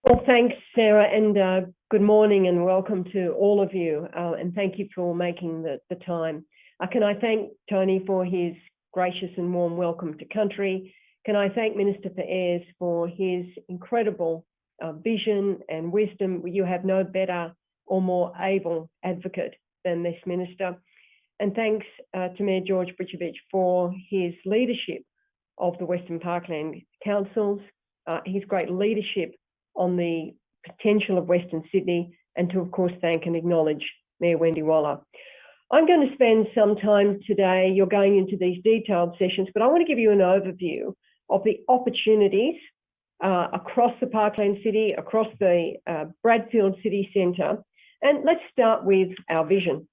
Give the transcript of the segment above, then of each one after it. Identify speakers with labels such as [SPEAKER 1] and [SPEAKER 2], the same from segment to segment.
[SPEAKER 1] Well, thanks, Sarah, and good morning and welcome to all of you. And thank you for making the time. Can I thank Tony for his gracious and warm welcome to country? Can I thank Minister for Ayres for his incredible vision and wisdom? You have no better or more able advocate than this minister. And thanks to Mayor George Bricevich for his leadership of the Western Parkland Councils, his great leadership on the potential of Western Sydney, and to, of course, thank and acknowledge Mayor Wendy Waller. I'm going to spend some time today, you're going into these detailed sessions, but I want to give you an overview of the opportunities across the Parkland City, across the Bradfield City Centre. And let's start with our vision.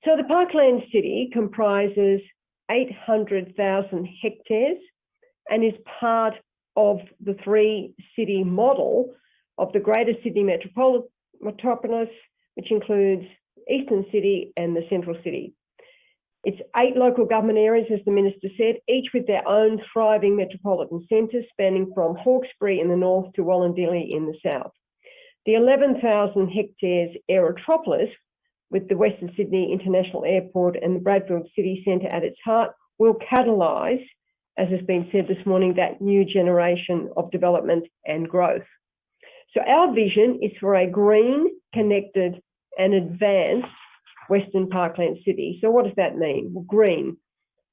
[SPEAKER 1] So the Parkland City comprises 800,000 hectares and is part of the three-city model of the Greater Sydney Metropolis, which includes Eastern City and the Central City. It's 8 local government areas, as the Minister said, each with their own thriving metropolitan centres spanning from Hawkesbury in the north to Wallandilly in the south. The 11,000 hectares Aerotropolis, with the Western Sydney International Airport and the Bradfield City Centre at its heart, will catalyse, as has been said this morning, that new generation of development and growth. So our vision is for a green, connected and advanced Western Parkland City. So what does that mean? Well, green.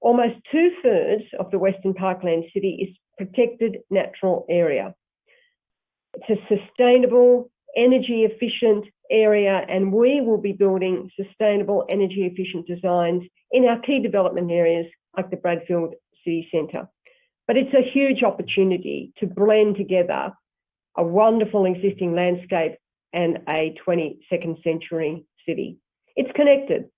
[SPEAKER 1] Almost 2/3 of the Western Parkland City is protected natural area. It's a sustainable, energy efficient area, and we will be building sustainable, energy efficient designs in our key development areas like the Bradfield City Centre. But it's a huge opportunity to blend together a wonderful existing landscape and a 22nd century city. It's connected,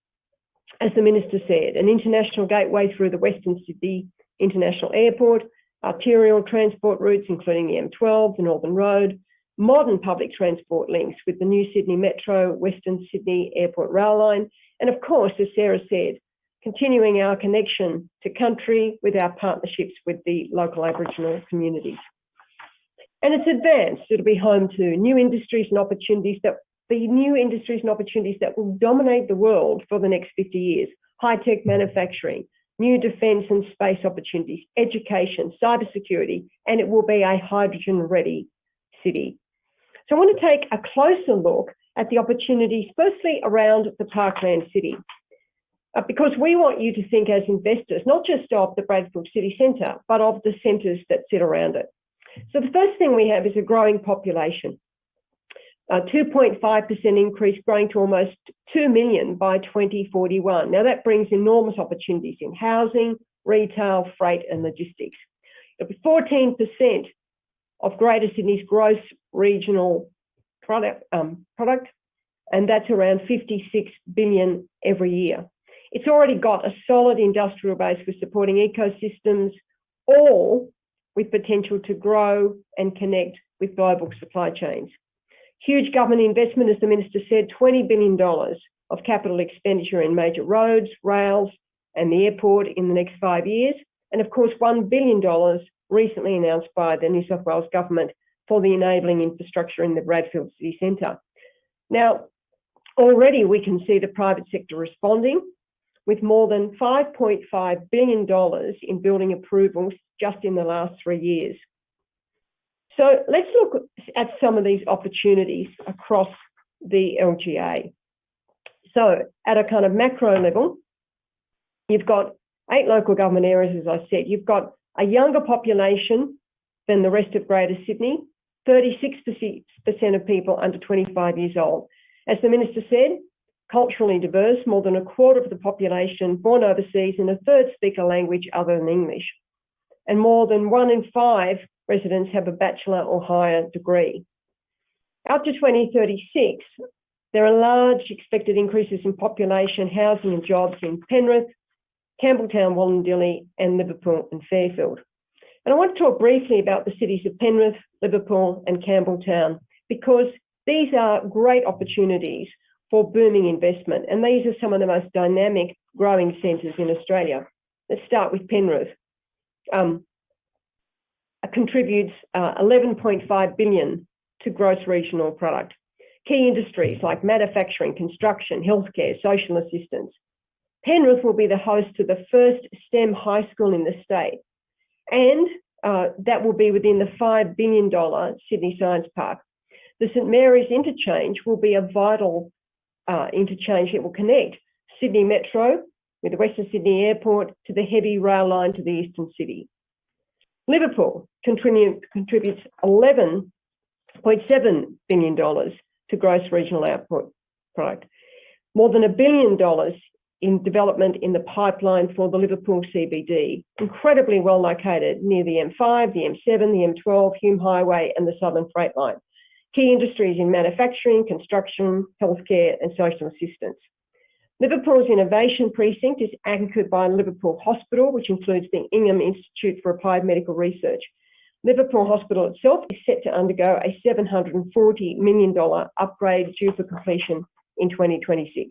[SPEAKER 1] as the Minister said, an international gateway through the Western Sydney International Airport, arterial transport routes including the M12, the Northern Road, modern public transport links with the new Sydney Metro, Western Sydney Airport rail line, and of course, as Sarah said, continuing our connection to country with our partnerships with the local Aboriginal communities. And it's advanced. It'll be home to new industries and opportunities that will dominate the world for the next 50 years. High-tech manufacturing, new defence and space opportunities, education, cybersecurity, and it will be a hydrogen-ready city. So I want to take a closer look at the opportunities, firstly around the Parkland City. Because we want you to think as investors, not just of the Bradfield City Centre, but of the centres that sit around it. So the first thing we have is a growing population. 2.5% increase, growing to almost 2 million by 2041. Now that brings enormous opportunities in housing, retail, freight and logistics. It'll be 14% of Greater Sydney's gross regional product, and that's around 56 billion every year. It's already got a solid industrial base for supporting ecosystems, all with potential to grow and connect with global supply chains. Huge government investment, as the Minister said, $20 billion of capital expenditure in major roads, rails and the airport in the next 5 years. And of course, $1 billion recently announced by the New South Wales government for the enabling infrastructure in the Bradfield City Centre. Now, already we can see the private sector responding, with more than $5.5 billion in building approvals just in the last 3 years. So let's look at some of these opportunities across the LGA. So at a kind of macro level, you've got 8 local government areas, as I said. You've got a younger population than the rest of Greater Sydney, 36% of people under 25 years old. As the Minister said, culturally diverse, more than a quarter of the population born overseas and a third speak a language other than English. And more than 1 in 5 residents have a bachelor or higher degree. Out to 2036, there are large expected increases in population, housing and jobs in Penrith, Campbelltown, Wallandilly and Liverpool and Fairfield. And I want to talk briefly about the cities of Penrith, Liverpool and Campbelltown, because these are great opportunities for booming investment. And these are some of the most dynamic growing centres in Australia. Let's start with Penrith. contributes 11.5 billion to gross regional product. Key industries like manufacturing, construction, healthcare, social assistance. Penrith will be the host to the first STEM high school in the state, and that will be within the $5 billion Sydney Science Park. The St Mary's interchange will be a vital interchange that will connect Sydney Metro with the Western Sydney Airport to the heavy rail line to the eastern city. Liverpool contributes $11.7 billion to gross regional output product. More than $1 billion in development in the pipeline for the Liverpool CBD, incredibly well located near the M5, the M7, the M12, Hume Highway and the Southern Freight Line. Key industries in manufacturing, construction, healthcare and social assistance. Liverpool's innovation precinct is anchored by Liverpool Hospital, which includes the Ingham Institute for Applied Medical Research. Liverpool Hospital itself is set to undergo a $740 million upgrade due for completion in 2026.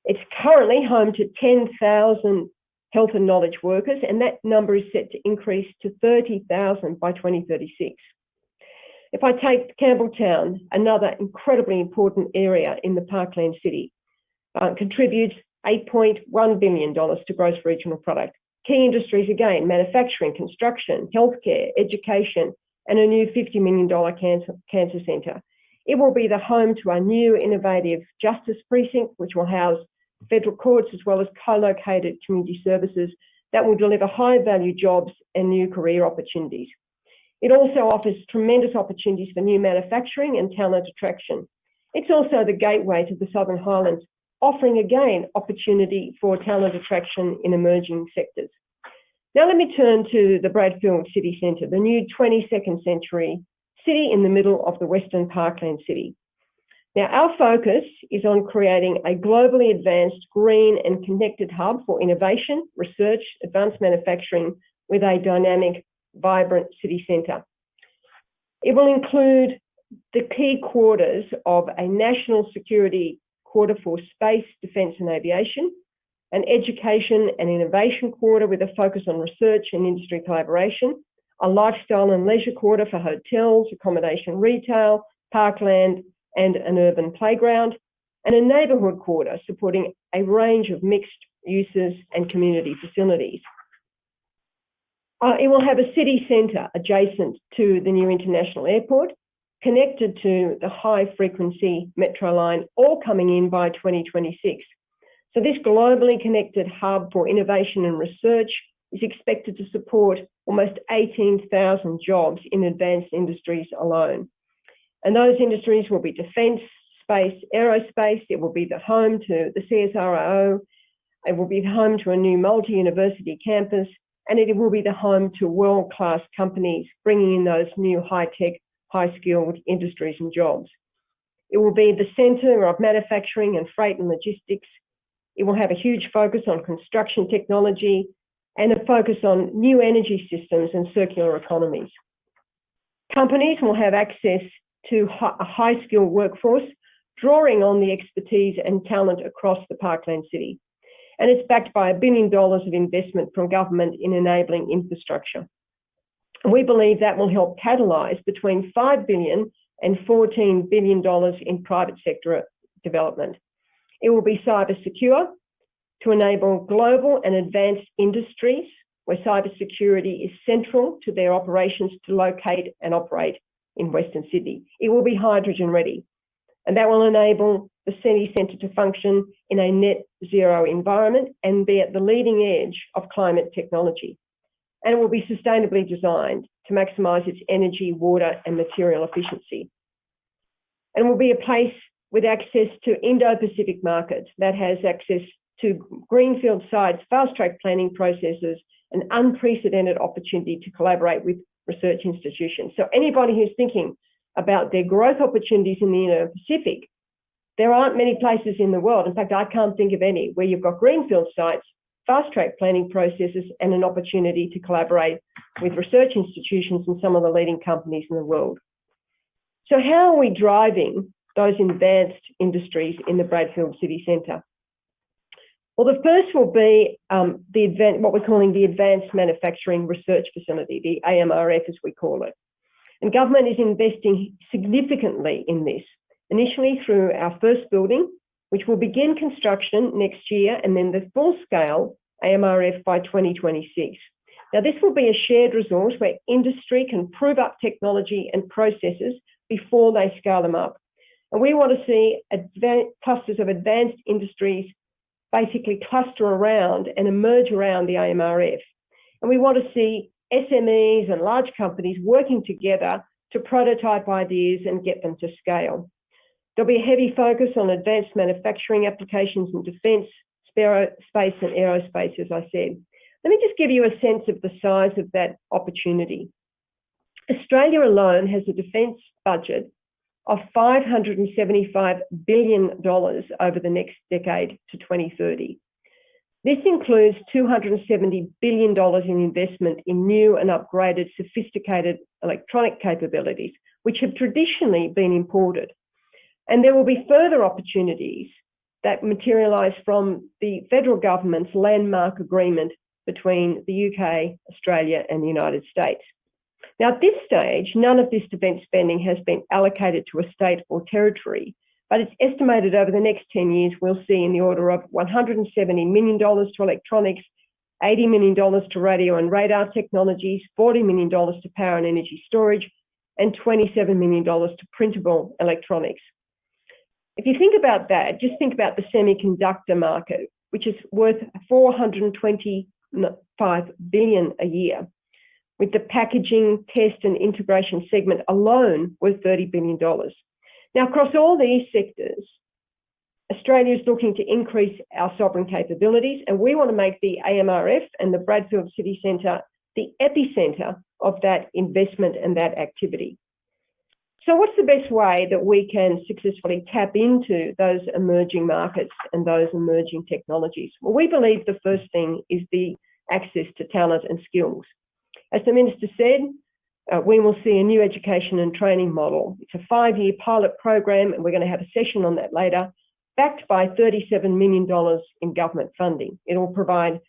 [SPEAKER 1] It's currently home to 10,000 health and knowledge workers, and that number is set to increase to 30,000 by 2036. If I take Campbelltown, another incredibly important area in the Parkland City, contributes $8.1 billion to gross regional product. Key industries again, manufacturing, construction, healthcare, education, and a new $50 million cancer centre. It will be the home to our new innovative justice precinct, which will house federal courts as well as co-located community services that will deliver high-value jobs and new career opportunities. It also offers tremendous opportunities for new manufacturing and talent attraction. It's also the gateway to the Southern Highlands, offering again opportunity for talent attraction in emerging sectors. Now let me turn to the Bradfield City Centre, the new 22nd century city in the middle of the Western Parkland City. Now our focus is on creating a globally advanced, green and connected hub for innovation, research, advanced manufacturing with a dynamic, vibrant city centre. It will include the key quarters of a national security quarter for space, defence and aviation, an education and innovation quarter with a focus on research and industry collaboration, a lifestyle and leisure quarter for hotels, accommodation retail, parkland and an urban playground, and a neighbourhood quarter supporting a range of mixed uses and community facilities. It will have a city centre adjacent to the new international airport, connected to the high-frequency metro line, all coming in by 2026. So this globally connected hub for innovation and research is expected to support almost 18,000 jobs in advanced industries alone. And those industries will be defence, space, aerospace. It will be the home to the CSIRO. It will be the home to a new multi-university campus, and it will be the home to world-class companies bringing in those new high-tech, high-skilled industries and jobs. It will be the centre of manufacturing and freight and logistics. It will have a huge focus on construction technology and a focus on new energy systems and circular economies. Companies will have access to a high-skilled workforce, drawing on the expertise and talent across the Parkland City. And it's backed by $1 billion of investment from government in enabling infrastructure. We believe that will help catalyse between $5 billion and $14 billion in private sector development. It will be cyber secure to enable global and advanced industries where cybersecurity is central to their operations to locate and operate in Western Sydney. It will be hydrogen ready, and that will enable the city centre to function in a net zero environment and be at the leading edge of climate technology. And it will be sustainably designed to maximise its energy, water and material efficiency. And will be a place with access to Indo-Pacific markets that has access to greenfield sites, fast-track planning processes, and unprecedented opportunity to collaborate with research institutions. So anybody who's thinking about their growth opportunities in the Indo-Pacific, there aren't many places in the world, in fact, I can't think of any, where you've got greenfield sites, fast-track planning processes, and an opportunity to collaborate with research institutions and some of the leading companies in the world. So how are we driving those advanced industries in the Bradfield City Centre? Well, the first will be what we're calling the Advanced Manufacturing Research Facility, the AMRF as we call it. And government is investing significantly in this, initially through our first building, which will begin construction next year, and then the full-scale AMRF by 2026. Now, this will be a shared resource where industry can prove up technology and processes before they scale them up. And we want to see clusters of advanced industries basically cluster around and emerge around the AMRF. And we want to see SMEs and large companies working together to prototype ideas and get them to scale. There'll be a heavy focus on advanced manufacturing applications in defence, space and aerospace, as I said. Let me just give you a sense of the size of that opportunity. Australia alone has a defence budget of $575 billion over the next decade to 2030. This includes $270 billion in investment in new and upgraded sophisticated electronic capabilities, which have traditionally been imported. And there will be further opportunities that materialise from the federal government's landmark agreement between the UK, Australia and the United States. Now, at this stage, none of this defence spending has been allocated to a state or territory, but it's estimated over the next 10 years we'll see in the order of $170 million to electronics, $80 million to radio and radar technologies, $40 million to power and energy storage, and $27 million to printable electronics. If you think about that, just think about the semiconductor market, which is worth $425 billion a year, with the packaging, test and integration segment alone worth $30 billion. Now, across all these sectors, Australia is looking to increase our sovereign capabilities, and we want to make the AMRF and the Bradfield City Centre the epicentre of that investment and that activity. So what's the best way that we can successfully tap into those emerging markets and those emerging technologies? Well, we believe the first thing is the access to talent and skills. As the Minister said, we will see a new education and training model. It's a 5-year pilot program, and we're going to have a session on that later, backed by $37 million in government funding. It will provide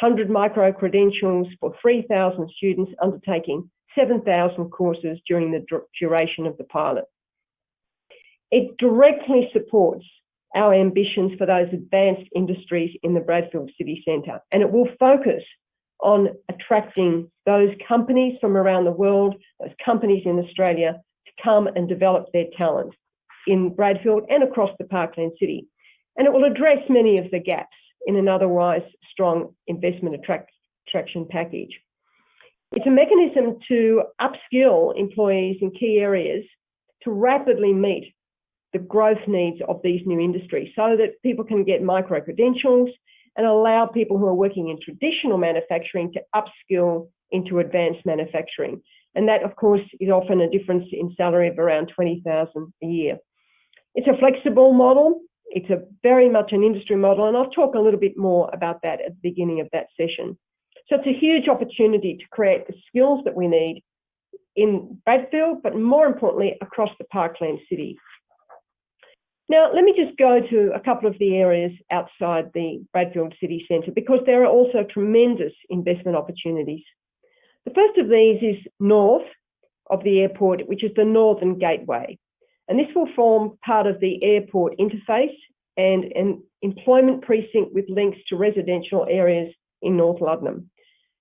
[SPEAKER 1] 100 micro-credentials for 3,000 students undertaking 7,000 courses during the duration of the pilot. It directly supports our ambitions for those advanced industries in the Bradfield City Centre, and it will focus on attracting those companies from around the world, those companies in Australia, to come and develop their talent in Bradfield and across the Parkland City. And it will address many of the gaps in an otherwise strong investment attraction package. It's a mechanism to upskill employees in key areas to rapidly meet the growth needs of these new industries so that people can get micro-credentials and allow people who are working in traditional manufacturing to upskill into advanced manufacturing. And that, of course, is often a difference in salary of around $20,000 a year. It's a flexible model. It's a very much an industry model, and I'll talk a little bit more about that at the beginning of that session. So it's a huge opportunity to create the skills that we need in Bradfield, but more importantly, across the Parkland City. Now, let me just go to a couple of the areas outside the Bradfield City Centre, because there are also tremendous investment opportunities. The first of these is north of the airport, which is the Northern Gateway. And this will form part of the airport interface and an employment precinct with links to residential areas in North Luddenham.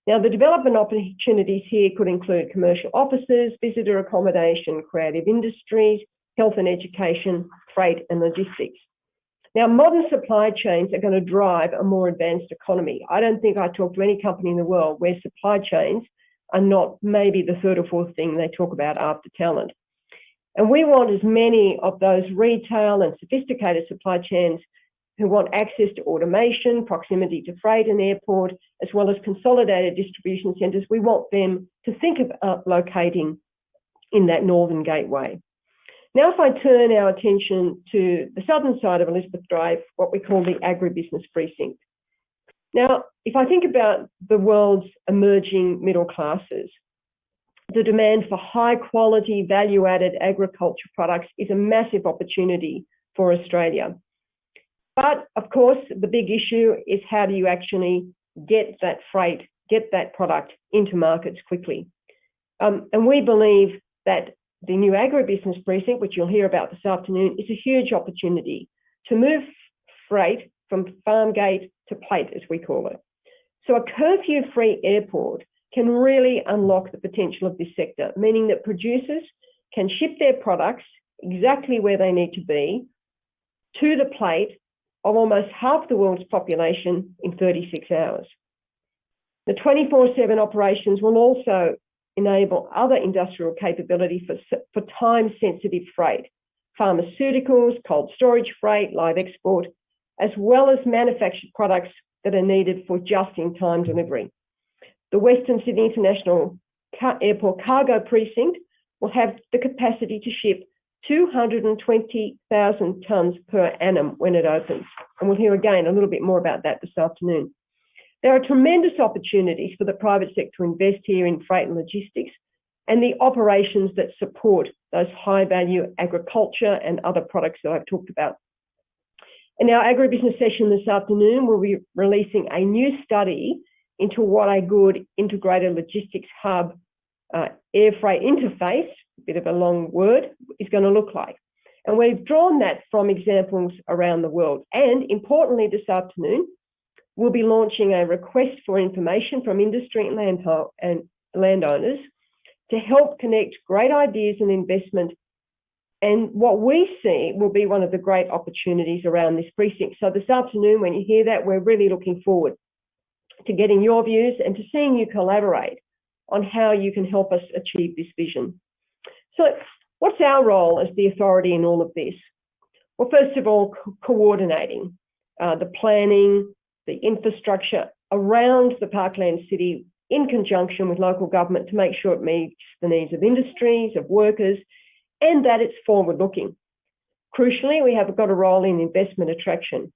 [SPEAKER 1] Now, the development opportunities here could include commercial offices, visitor accommodation, creative industries, health and education, freight and logistics. Now, modern supply chains are going to drive a more advanced economy. I don't think I talk to any company in the world where supply chains are not maybe the third or fourth thing they talk about after talent. And we want as many of those retail and sophisticated supply chains who want access to automation, proximity to freight and airport, as well as consolidated distribution centres. We want them to think about locating in that Northern Gateway. Now, if I turn our attention to the southern side of Elizabeth Drive, what we call the agribusiness precinct. Now, if I think about the world's emerging middle classes, the demand for high quality, value-added agriculture products is a massive opportunity for Australia. But of course, the big issue is how do you actually get that freight, get that product into markets quickly. And we believe that the new agribusiness precinct, which you'll hear about this afternoon, is a huge opportunity to move freight from farm gate to plate, as we call it. So a curfew-free airport can really unlock the potential of this sector, meaning that producers can ship their products exactly where they need to be to the plate of almost half the world's population in 36 hours. The 24/7 operations will also enable other industrial capability for time-sensitive freight, pharmaceuticals, cold storage freight, live export, as well as manufactured products that are needed for just-in-time delivery. The Western Sydney International Airport Cargo Precinct will have the capacity to ship 220,000 tonnes per annum when it opens. And we'll hear again a little bit more about that this afternoon. There are tremendous opportunities for the private sector to invest here in freight and logistics and the operations that support those high-value agriculture and other products that I've talked about. In our agribusiness session this afternoon, we'll be releasing a new study into what a good integrated logistics hub air freight interface, a bit of a long word, is going to look like. And we've drawn that from examples around the world. And importantly, this afternoon, we'll be launching a request for information from industry and landowners to help connect great ideas and investment. And what we see will be one of the great opportunities around this precinct. So this afternoon, when you hear that, we're really looking forward to getting your views and to seeing you collaborate on how you can help us achieve this vision. So what's our role as the authority in all of this? Well, first of all, coordinating the planning, the infrastructure around the Parkland City in conjunction with local government to make sure it meets the needs of industries, of workers, and that it's forward-looking. Crucially, we have got a role in investment attraction.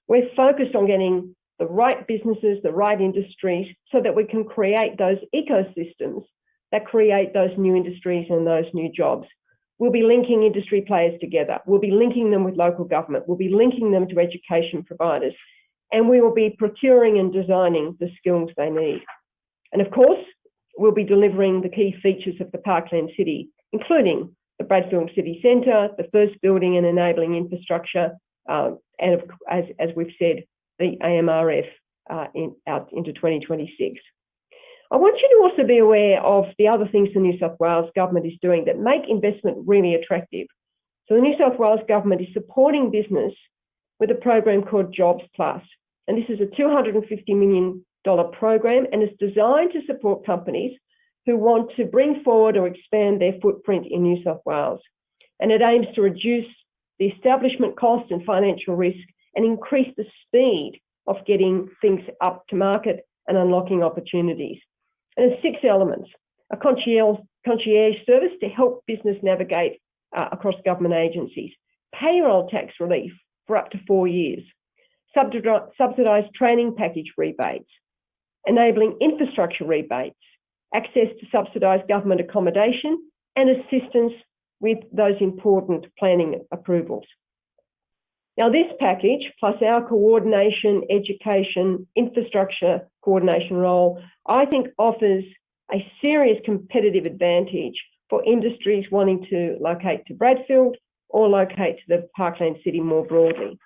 [SPEAKER 1] We're focused on getting the right businesses, the right industries, so that we can create those ecosystems that create those new industries and those new jobs. We'll be linking industry players together. We'll be linking them with local government. We'll be linking them to education providers. And we will be procuring and designing the skills they need. And of course, we'll be delivering the key features of the Parkland City, including the Bradfield City Centre, the first building and enabling infrastructure, and as we've said, the AMRF out into 2026. I want you to also be aware of the other things the New South Wales government is doing that make investment really attractive. So the New South Wales government is supporting business with a program called Jobs Plus. And this is a $250 million program, and it's designed to support companies who want to bring forward or expand their footprint in New South Wales. And it aims to reduce the establishment cost and financial risk and increase the speed of getting things up to market and unlocking opportunities. And there's 6 elements: a concierge service to help business navigate across government agencies, payroll tax relief for up to 4 years, subsidised training package rebates, enabling infrastructure rebates, access to subsidised government accommodation, and assistance with those important planning approvals. Now, this package, plus our coordination, education, infrastructure coordination role, I think offers a serious competitive advantage for industries wanting to locate to Bradfield or locate to the Parkland City more broadly.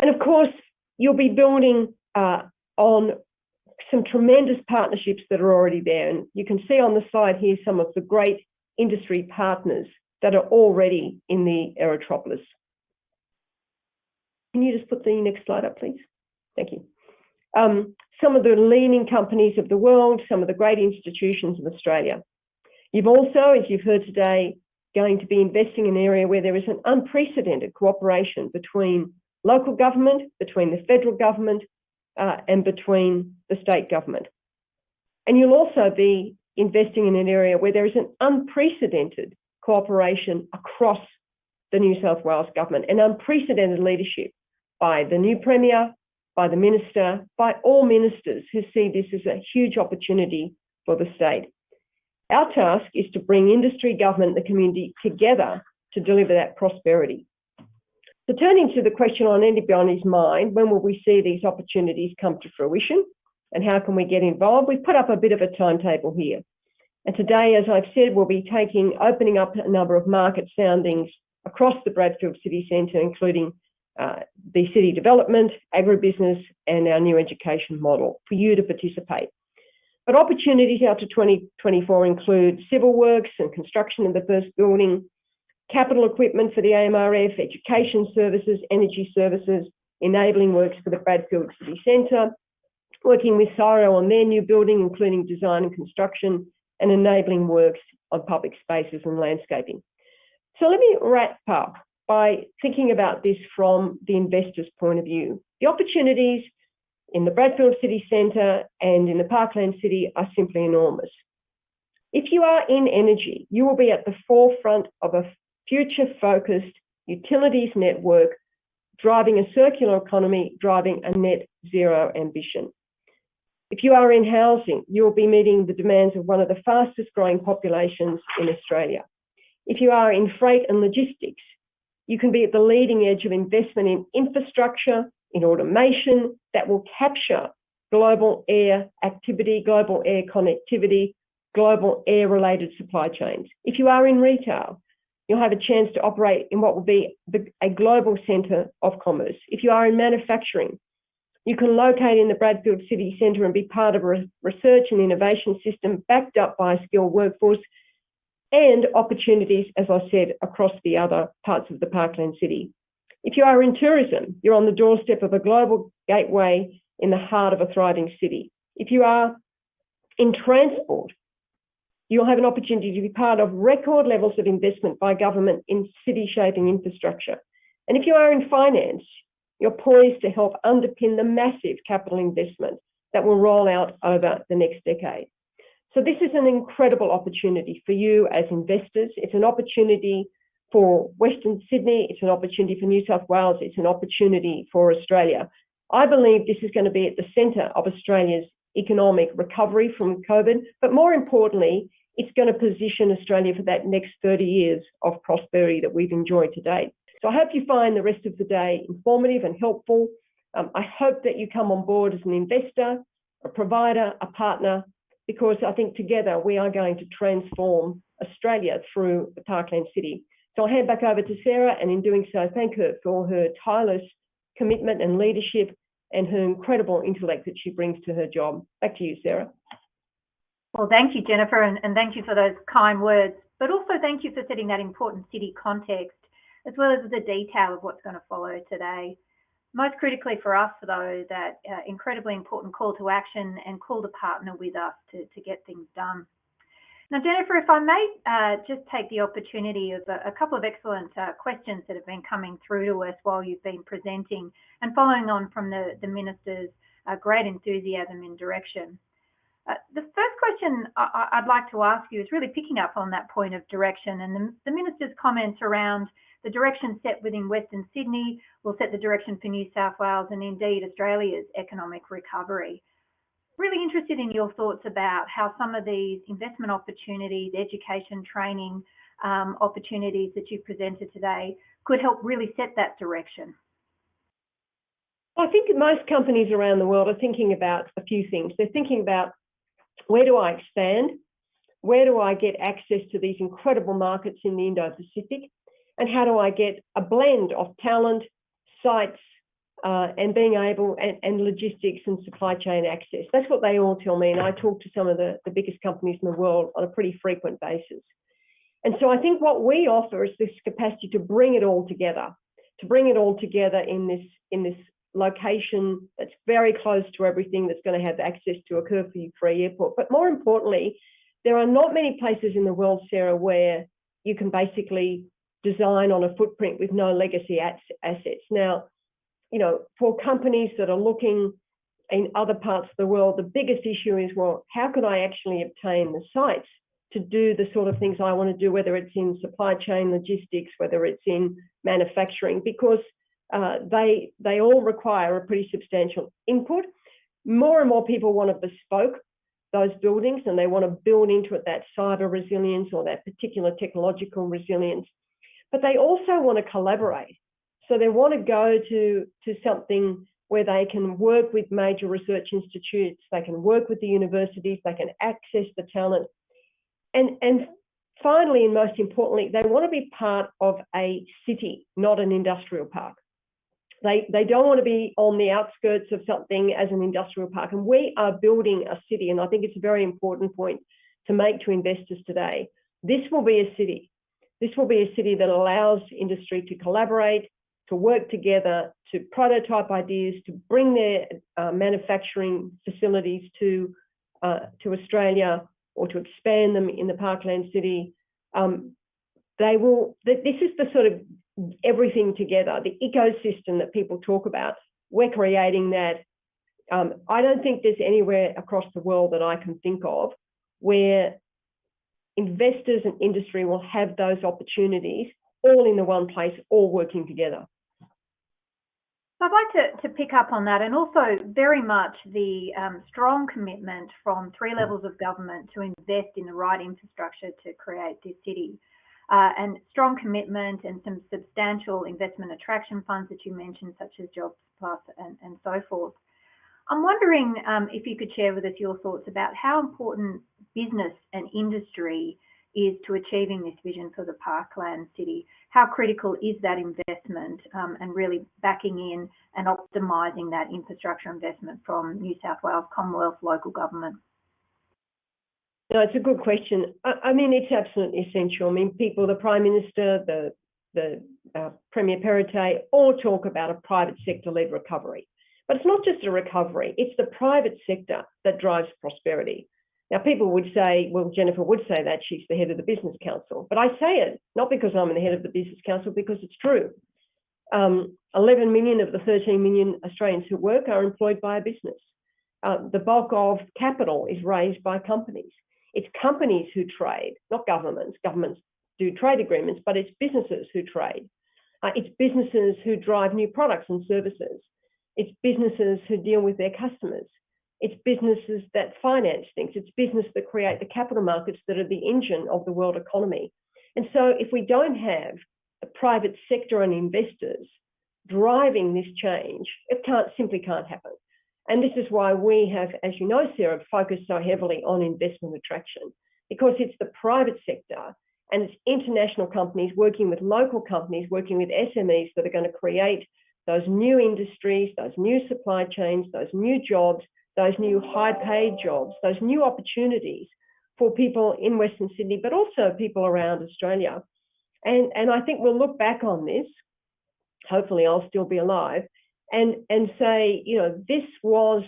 [SPEAKER 1] And of course, you'll be building on some tremendous partnerships that are already there. And you can see on the slide here some of the great industry partners that are already in the Aerotropolis. Can you just put the next slide up, please? Thank you. Some of the leading companies of the world, some of the great institutions of Australia. You've also, as you've heard today, going to be investing in an area where there is an unprecedented cooperation between local government, between the federal government, and between the state government. And you'll also be investing in an area where there is an unprecedented cooperation across the New South Wales government, an unprecedented leadership by the new Premier, by the Minister, by all ministers who see this as a huge opportunity for the state. Our task is to bring industry, government, and the community together to deliver that prosperity. So turning to the question on anybody's mind, when will we see these opportunities come to fruition and how can we get involved? We've put up a bit of a timetable here. And today, as I've said, we'll be opening up a number of market soundings across the Bradfield City Centre, including the city development, agribusiness, and our new education model for you to participate. But opportunities out to 2024 include civil works and construction of the first building, capital equipment for the AMRF, education services, energy services, enabling works for the Bradfield City Centre, working with CSIRO on their new building, including design and construction, and enabling works on public spaces and landscaping. So let me wrap up by thinking about this from the investor's point of view. The opportunities in the Bradfield City Centre and in the Parkland City are simply enormous. If you are in energy, you will be at the forefront of a future-focused utilities network, driving a circular economy, driving a net zero ambition. If you are in housing, you will be meeting the demands of one of the fastest growing populations in Australia. If you are in freight and logistics, you can be at the leading edge of investment in infrastructure, in automation that will capture global air activity, global air connectivity, global air-related supply chains. If you are in retail, you'll have a chance to operate in what will be a global centre of commerce. If you are in manufacturing, you can locate in the Bradfield City Centre and be part of a research and innovation system backed up by a skilled workforce and opportunities, as I said, across the other parts of the Parkland City. If you are in tourism, you're on the doorstep of a global gateway in the heart of a thriving city. If you are in transport, you'll have an opportunity to be part of record levels of investment by government in city-shaping infrastructure. And if you are in finance, you're poised to help underpin the massive capital investment that will roll out over the next decade. So this is an incredible opportunity for you as investors. It's an opportunity for Western Sydney. It's an opportunity for New South Wales. It's an opportunity for Australia. I believe this is going to be at the centre of Australia's economic recovery from COVID, but more importantly, it's going to position Australia for that next 30 years of prosperity that we've enjoyed to date. So I hope you find the rest of the day informative and helpful. I hope that you come on board as an investor, a provider, a partner, because I think together we are going to transform Australia through the Parkland City. So I'll hand back over to Sarah, and in doing so, thank her for her tireless commitment and leadership and her incredible intellect that she brings to her job. Back to you, Sarah.
[SPEAKER 2] Well, thank you, Jennifer, and thank you for those kind words, but also thank you for setting that important city context, as well as the detail of what's going to follow today. Most critically for us, though, that incredibly important call to action and call to partner with us to get things done. Now, Jennifer, if I may just take the opportunity of a couple of excellent questions that have been coming through to us while you've been presenting and following on from the Minister's great enthusiasm and direction. The first question I'd like to ask you is really picking up on that point of direction, and the Minister's comments around the direction set within Western Sydney will set the direction for New South Wales and indeed Australia's economic recovery. Really interested in your thoughts about how some of these investment opportunities, education, training opportunities that you presented today could help really set that direction.
[SPEAKER 1] I think most companies around the world are thinking about a few things. They're thinking about, where do I expand? Where do I get access to these incredible markets in the Indo-Pacific? And how do I get a blend of talent, sites, and being able, and logistics and supply chain access? That's what they all tell me. And I talk to some of the biggest companies in the world on a pretty frequent basis. And so I think what we offer is this capacity to bring it all together, in this location that's very close to everything that's going to have access to a curfew-free airport. But more importantly, there are not many places in the world, Sarah, where you can basically design on a footprint with no legacy assets. Now, you know, for companies that are looking in other parts of the world, the biggest issue is, well, how can I actually obtain the sites to do the sort of things I want to do, whether it's in supply chain logistics, whether it's in manufacturing, because they all require a pretty substantial input. More and more people want to bespoke those buildings, and they want to build into it that cyber resilience or that particular technological resilience. But they also want to collaborate. So they want to go to something where they can work with major research institutes, they can work with the universities, they can access the talent. And finally, and most importantly, they want to be part of a city, not an industrial park. They don't want to be on the outskirts of something as an industrial park. And we are building a city, and I think it's a very important point to make to investors today. This will be a city. This will be a city that allows industry to collaborate, to work together, to prototype ideas, to bring their manufacturing facilities to Australia or to expand them in the Parkland City. This is the sort of everything together, the ecosystem that people talk about. We're creating that. I don't think there's anywhere across the world that I can think of where investors and industry will have those opportunities all in the one place, all working together.
[SPEAKER 2] I'd like to pick up on that, and also very much the strong commitment from three levels of government to invest in the right infrastructure to create this city. And strong commitment and some substantial investment attraction funds that you mentioned, such as Jobs Plus and so forth. I'm wondering if you could share with us your thoughts about how important business and industry is to achieving this vision for the Parkland City. How critical is that investment and really backing in and optimising that infrastructure investment from New South Wales, Commonwealth, local government?
[SPEAKER 1] No, it's a good question. I mean, it's absolutely essential. I mean, people, the Prime Minister, the Premier Perrottet, all talk about a private sector-led recovery. But it's not just a recovery, it's the private sector that drives prosperity. Now, people would say, well, Jennifer would say that she's the head of the Business Council. But I say it not because I'm the head of the Business Council, because it's true. 11 million of the 13 million Australians who work are employed by a business. The bulk of capital is raised by companies. It's companies who trade, not governments. Governments do trade agreements, but it's businesses who trade. It's businesses who drive new products and services. It's businesses who deal with their customers. It's businesses that finance things. It's business that create the capital markets that are the engine of the world economy. And so if we don't have the private sector and investors driving this change, it simply can't happen. And this is why we have, as you know, Sarah, focused so heavily on investment attraction, because it's the private sector and it's international companies working with local companies, working with SMEs that are going to create those new industries, those new supply chains, those new jobs, those new high-paid jobs, those new opportunities for people in Western Sydney, but also people around Australia. And I think we'll look back on this, hopefully I'll still be alive, and say, you know, this was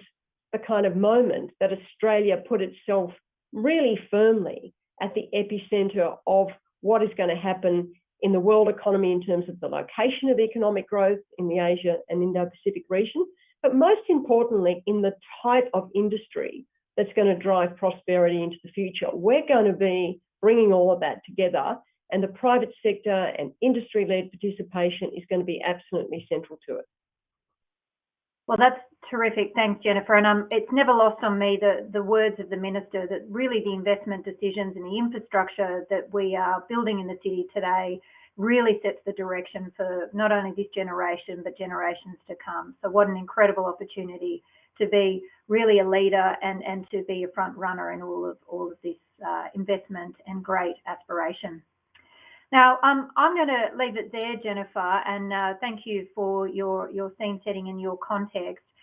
[SPEAKER 1] the kind of moment that Australia put itself really firmly at the epicenter of what is going to happen in the world economy in terms of the location of economic growth in the Asia and Indo-Pacific region, but most importantly, in the type of industry that's going to drive prosperity into the future. We're going to be bringing all of that together, and the private sector and industry-led participation is going to be absolutely central to it.
[SPEAKER 2] Well, that's terrific. Thanks, Jennifer. And it's never lost on me the words of the Minister that really the investment decisions and the infrastructure that we are building in the city today really sets the direction for not only this generation, but generations to come. So what an incredible opportunity to be really a leader and to be a front runner in all of this investment and great aspiration. Now, I'm going to leave it there, Jennifer, and thank you for your scene setting and your context.